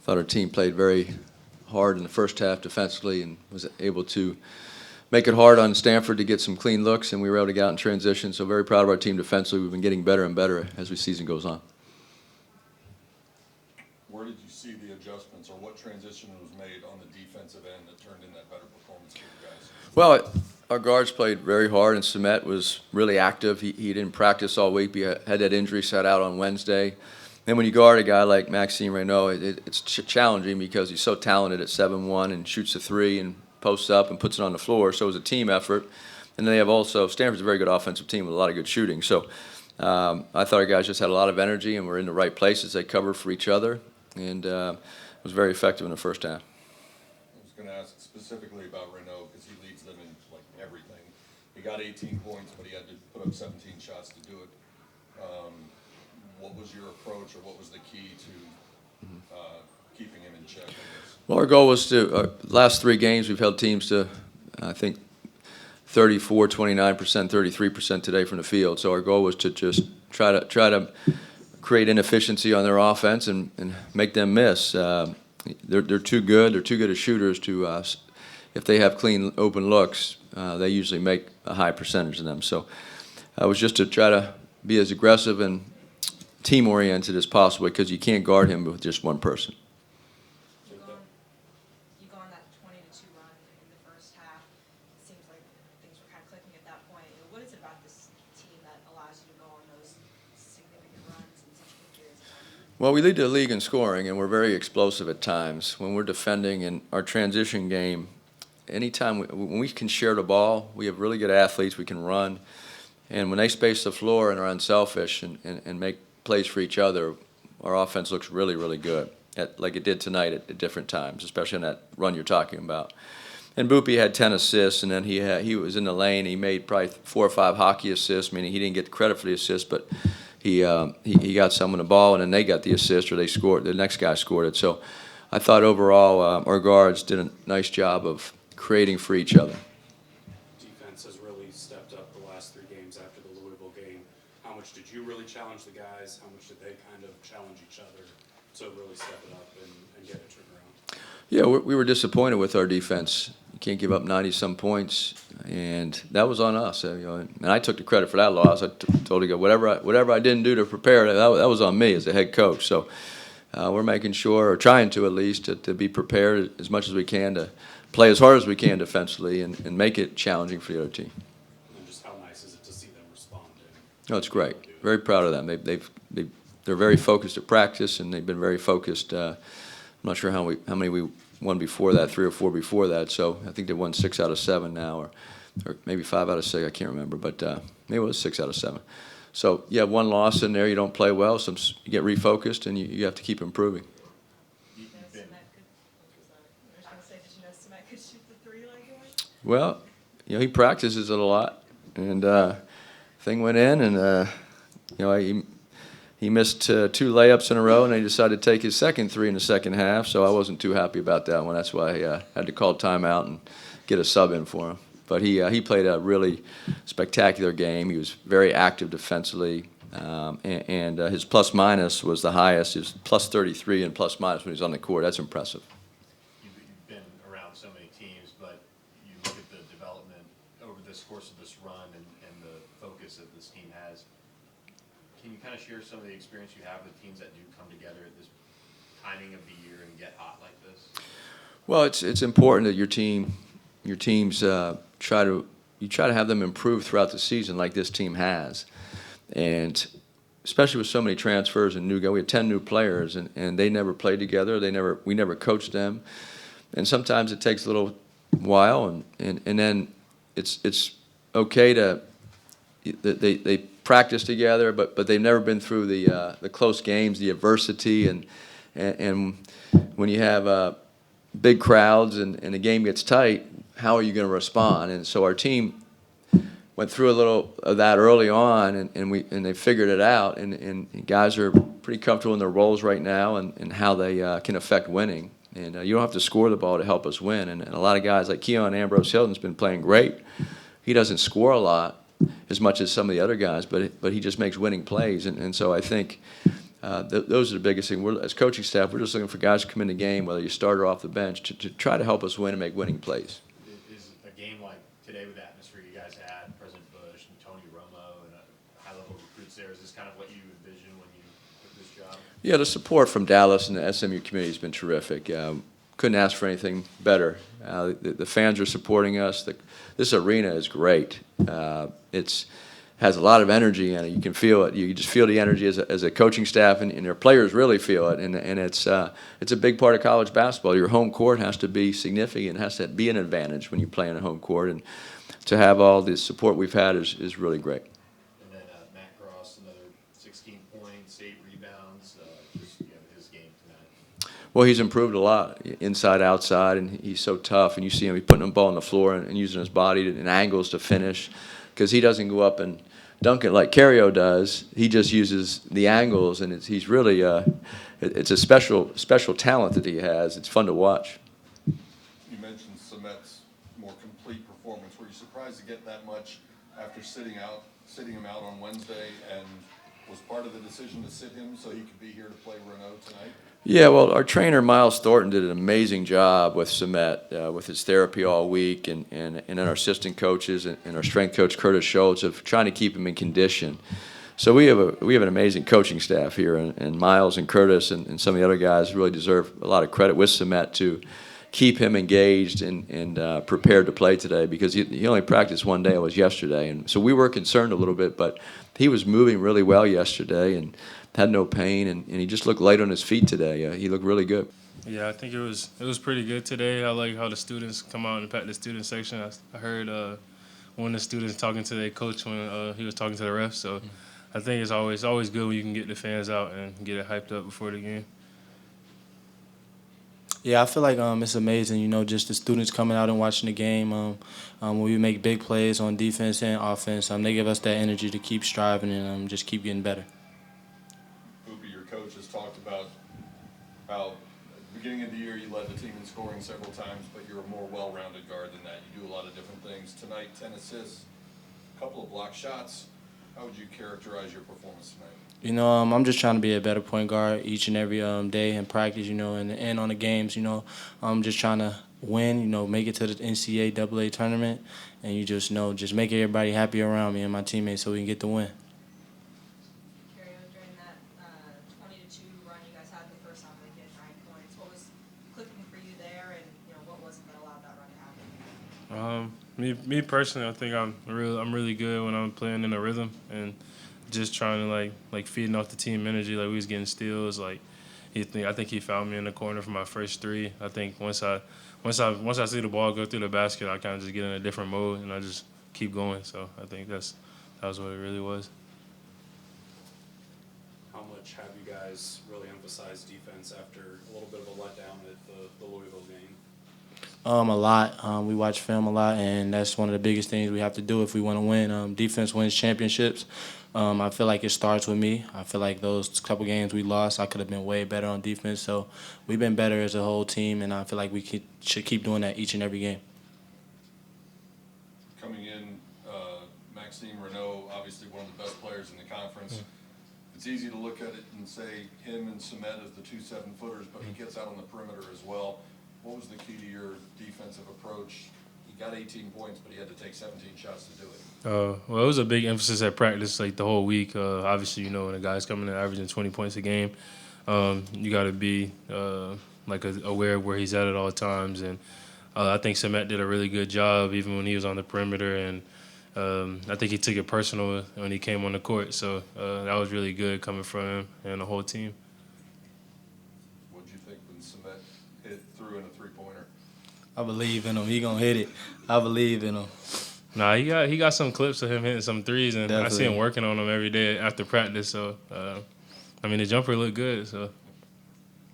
thought our team played very hard in the first half defensively and was able to make it hard on Stanford to get some clean looks, and we were able to get out in transition. So very proud of our team defensively. We've been getting better and better as the season goes on. Where did you see the adjustments, or what transition was made on the defensive end that turned in that better performance for you guys? Well, our guards played very hard, and Sumet was really active. He didn't practice all week. He had that injury, sat out on Wednesday. And when you guard a guy like Maxime Renault, it's challenging because he's so talented at 7'1" and shoots a three and posts up and puts it on the floor. So it was a team effort. And then they have also, Stanford's a very good offensive team with a lot of good shooting. So I thought our guys just had a lot of energy and were in the right places. They covered for each other, and it was very effective in the first half. I was going to ask specifically about Renault because he leads them in like everything. He got 18 points, but he had to put up 17 shots to do it. What was your approach, or what was the key to keeping him in check? Well, our goal was to, last 3 games we've held teams to, I think, 34, 29%, 33% today from the field. So our goal was to just try to create inefficiency on their offense and make them miss. They're too good. They're too good as shooters to, if they have clean open looks, they usually make a high percentage of them. So it was just to try to be as aggressive and team-oriented as possible, because you can't guard him with just one person. You go on that 20-2 run in the first half. It seems like things were kind of clicking at that point. What is it about this team that allows you to go on those significant runs in such quick periods of time? Well, we lead the league in scoring, and we're very explosive at times. When we're defending in our transition game, anytime when we can share the ball, we have really good athletes. We can run. And when they space the floor and are unselfish and make plays for each other, our offense looks really, really good, like it did tonight at different times, especially in that run you're talking about. And Boopy had 10 assists, and then he was in the lane. He made probably 4 or 5 hockey assists, meaning he didn't get credit for the assist, but he got someone the ball, and then they got the assist, or they scored. The next guy scored it. So I thought overall our guards did a nice job of creating for each other. Defense has really stepped up the last 3 games after the Louisville game. How much did you really challenge the guys? How much did they kind of challenge each other to really step it up and get it turned around? Yeah, we were disappointed with our defense. You can't give up 90-some points, and that was on us. And I took the credit for that loss. I told you, whatever I didn't do to prepare, that was on me as the head coach. So we're making sure, or trying to at least, to be prepared as much as we can to play as hard as we can defensively and make it challenging for the other team. And just how nice is it to see them respond? No, it's great. Very proud of them. They're very focused at practice, and they've been very focused. I'm not sure how many we won before that, 3 or 4 before that. So I think they won 6 out of 7 now, or maybe 5 out of 6. I can't remember, but maybe it was 6 out of 7. So you have one loss in there. You don't play well, so you get refocused, and you have to keep improving. Well, he practices it a lot, and thing went in, and he missed 2 layups in a row, and he decided to take his second 3 in the second half. So I wasn't too happy about that one. That's why I had to call timeout and get a sub in for him. But he played a really spectacular game. He was very active defensively, and his plus minus was the highest. He was plus 33 and plus minus when he was on the court. That's impressive. You've been around so many teams, but you look at the development over this course of this run and the focus that this team has. Can you kind of share some of the experience you have with teams that do come together at this timing of the year and get hot like this? Well, it's important that your teams try to have them improve throughout the season, like this team has, and especially with so many transfers and new guys. We have 10 new players, and they never played together. We never coached them, and sometimes it takes a little while, and then it's okay to they practice together, but they've never been through the close games, the adversity, and when you have big crowds and the game gets tight, how are you going to respond? And so our team went through a little of that early on, and they figured it out, and guys are pretty comfortable in their roles right now and how they can affect winning. And you don't have to score the ball to help us win. And a lot of guys like Keon Ambrose Hilton's been playing great. He doesn't score a lot as much as some of the other guys, but he just makes winning plays. And so I think Those are the biggest thing. As coaching staff, we're just looking for guys to come in the game, whether you start or off the bench, to try to help us win and make winning plays. Is a game like today with the atmosphere you guys had, President Bush and Tony Romo and high-level recruits there, is this kind of what you envision when you took this job? Yeah, the support from Dallas and the SMU community has been terrific. Couldn't ask for anything better. The fans are supporting us. This arena is great. It's has a lot of energy in it. You can feel it. You just feel the energy as a coaching staff, and their players really feel it. And it's a big part of college basketball. Your home court has to be significant. It has to be an advantage when you play in a home court. And to have all the support we've had is really great. And then Matt Cross, another 16 points, 8 rebounds. Just his game tonight. Well, he's improved a lot, inside, outside, and he's so tough. And you see him, he's putting the ball on the floor and using his body and angles to finish, because he doesn't go up and dunk it like Cario does. He just uses the angles, and he's really it's a special talent that he has. It's fun to watch. You mentioned Samet's more complete performance. Were you surprised to get that much after sitting him out on Wednesday, and was part of the decision to sit him so he could be here to play Renaud tonight? Yeah, well, our trainer, Miles Thornton, did an amazing job with Samet, with his therapy all week, and then our assistant coaches and our strength coach, Curtis Schultz, of trying to keep him in condition. So we have an amazing coaching staff here, and Miles and Curtis and some of the other guys really deserve a lot of credit with Samet to keep him engaged and prepared to play today, because he only practiced one day. It was yesterday. And so we were concerned a little bit, but he was moving really well yesterday and had no pain, and he just looked light on his feet today. He looked really good. Yeah, I think it was pretty good today. I like how the students come out and pack the student section. I heard one of the students talking to their coach when he was talking to the refs. So I think it's always good when you can get the fans out and get it hyped up before the game. Yeah, I feel like it's amazing, just the students coming out and watching the game. When we make big plays on defense and offense, they give us that energy to keep striving and just keep getting better. Hoopy, your coach has talked about how at the beginning of the year you led the team in scoring several times, but you're a more well-rounded guard than that. You do a lot of different things. Tonight, 10 assists, a couple of block shots. How would you characterize your performance tonight? I'm just trying to be a better point guard each and every day in practice, and on the games, I'm just trying to win, make it to the NCAA tournament, and just make everybody happy around me and my teammates so we can get the win. Cario, during that 20-2 run you guys had in the first half, like you had 9 points. What was clicking for you there, and what was it that allowed that run to happen? Me personally, I think I'm really good when I'm playing in a rhythm and just trying to like feeding off the team energy. Like we was getting steals. Like I think he found me in the corner for my first 3. I think once I see the ball go through the basket, I kind of just get in a different mode and I just keep going. So I think that was what it really was. How much have you guys really emphasized defense after a little bit of a letdown at the Louisville game? A lot. We watch film a lot, and that's one of the biggest things we have to do if we want to win. Defense wins championships. I feel like it starts with me. I feel like those couple games we lost, I could have been way better on defense. So we've been better as a whole team, and I feel like we should keep doing that each and every game. Coming in, Maxime Renaud, obviously one of the best players in the conference. It's easy to look at it and say him and Samet as the 2 7-footers, but he gets out on the perimeter as well. What was the key to your defensive approach? He got 18 points, but he had to take 17 shots to do it. Well, it was a big emphasis at practice, like the whole week. Obviously, when a guy's coming in averaging 20 points a game, you got to be aware of where he's at all times. And I think Samet did a really good job, even when he was on the perimeter. And I think he took it personal when he came on the court. So that was really good coming from him and the whole team. What did you think when Samet threw in a 3-pointer? I believe in him. He gonna hit it. I believe in him. Nah, he got some clips of him hitting some threes, and Definitely. I see him working on them every day after practice. So, the jumper looked good. So